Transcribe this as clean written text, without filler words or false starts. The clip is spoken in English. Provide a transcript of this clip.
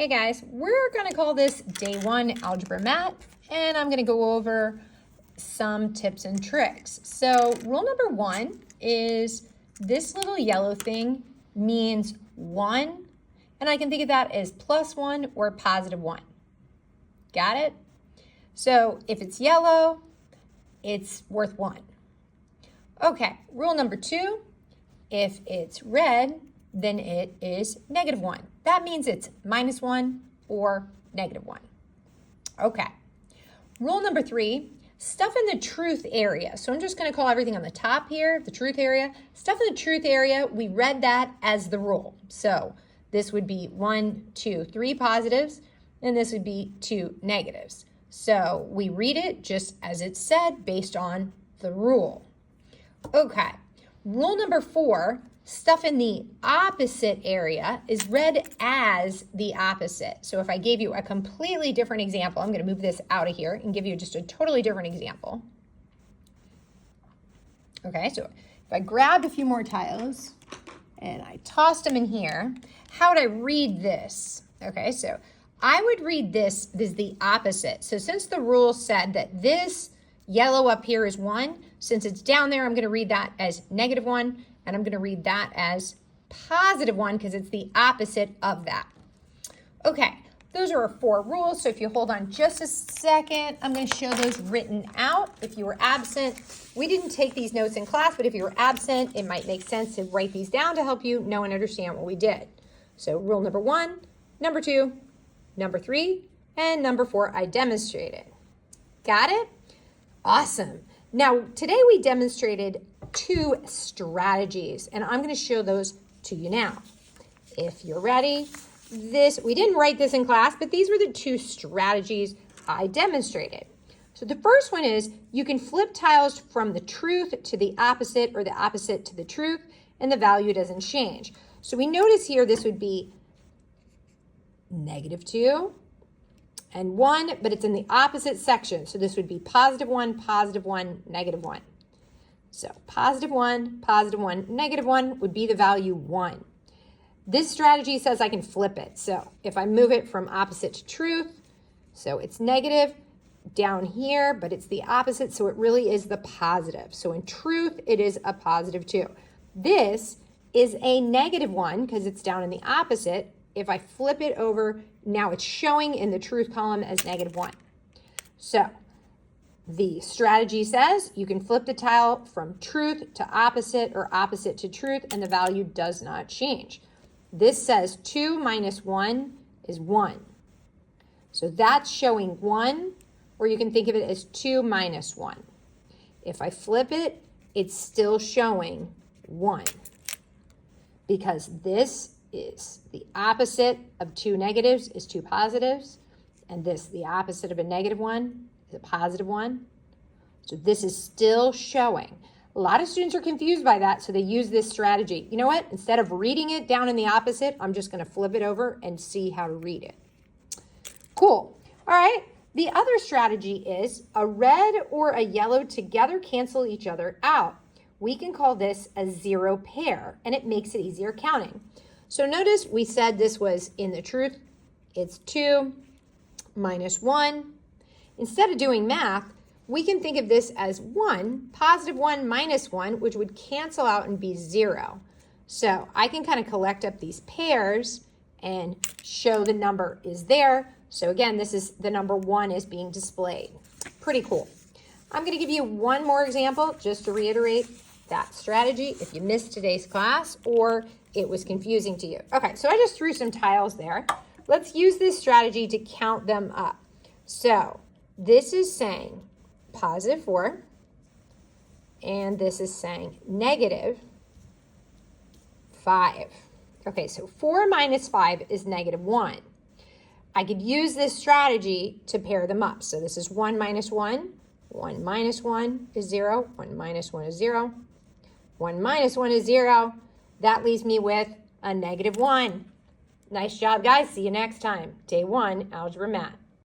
Hey guys, we're gonna call this day 1 Algebra Mat, and I'm gonna go over some tips and tricks. So rule number 1 is this little yellow thing means 1, and I can think of that as +1 or +1. Got it? So if it's yellow, it's worth 1. Okay, rule number 2, if it's red, then it is -1. That means it's -1 or -1. Okay. Rule number 3, stuff in the truth area. So I'm just going to call everything on the top here, the truth area. Stuff in the truth area, we read that as the rule. So this would be 1, 2, 3 positives, and this would be 2 negatives. So we read it just as it said based on the rule. Okay. Rule number 4, stuff in the opposite area is read as the opposite. So if I gave you a completely different example, I'm going to move this out of here and give you just a totally different example. Okay, so if I grabbed a few more tiles and I tossed them in here, how would I read this? Okay, so I would read this as the opposite. So since the rule said that this yellow up here is 1, since it's down there, I'm going to read that as -1. And I'm going to read that as +1 because it's the opposite of that. Okay, those are our 4 rules. So if you hold on just a second, I'm going to show those written out. If you were absent, we didn't take these notes in class, but if you were absent, it might make sense to write these down to help you know and understand what we did. So rule number 1, number 2, number 3, and number 4 I demonstrated. Got it? Awesome. Now, today we demonstrated 2 strategies, and I'm going to show those to you now. If you're ready, we didn't write this in class, but these were the 2 strategies I demonstrated. So the first one is you can flip tiles from the truth to the opposite or the opposite to the truth, and the value doesn't change. So we notice here this would be -2 and 1, but it's in the opposite section. So this would be +1, +1, -1. So +1, +1, -1 would be the value 1. This strategy says I can flip it. So if I move it from opposite to truth, so it's negative down here, but it's the opposite, so it really is the positive. So in truth, it is a +2. This is a -1 because it's down in the opposite. If I flip it over, now it's showing in the truth column as -1. So the strategy says you can flip the tile from truth to opposite or opposite to truth, and the value does not change. This says 2 minus 1 is 1. So that's showing 1, or you can think of it as 2 minus 1. If I flip it, it's still showing 1, because this is the opposite of 2 negatives is 2 positives, and this, the opposite of a -1, is a +1. So this is still showing. A lot of students are confused by that, so they use this strategy. You know what? Instead of reading it down in the opposite, I'm just going to flip it over and see how to read it. Cool. All right. The other strategy is a red or a yellow together cancel each other out. We can call this a 0 pair, and it makes it easier counting. So notice we said this was in the truth. It's 2 minus 1. Instead of doing math, we can think of this as 1, +1 minus 1, which would cancel out and be 0. So I can kind of collect up these pairs and show the number is there. So again, this is the number 1 is being displayed. Pretty cool. I'm going to give you one more example just to reiterate that strategy if you missed today's class or it was confusing to you. Okay, so I just threw some tiles there. Let's use this strategy to count them up. So this is saying +4, and this is saying -5. Okay, so 4 minus 5 is -1. I could use this strategy to pair them up. So this is 1 minus 1. 1 minus 1 is 0. 1 minus 1 is 0. 1 minus 1 is 0. That leaves me with a -1. Nice job, guys. See you next time. Day 1, Algebra Mat.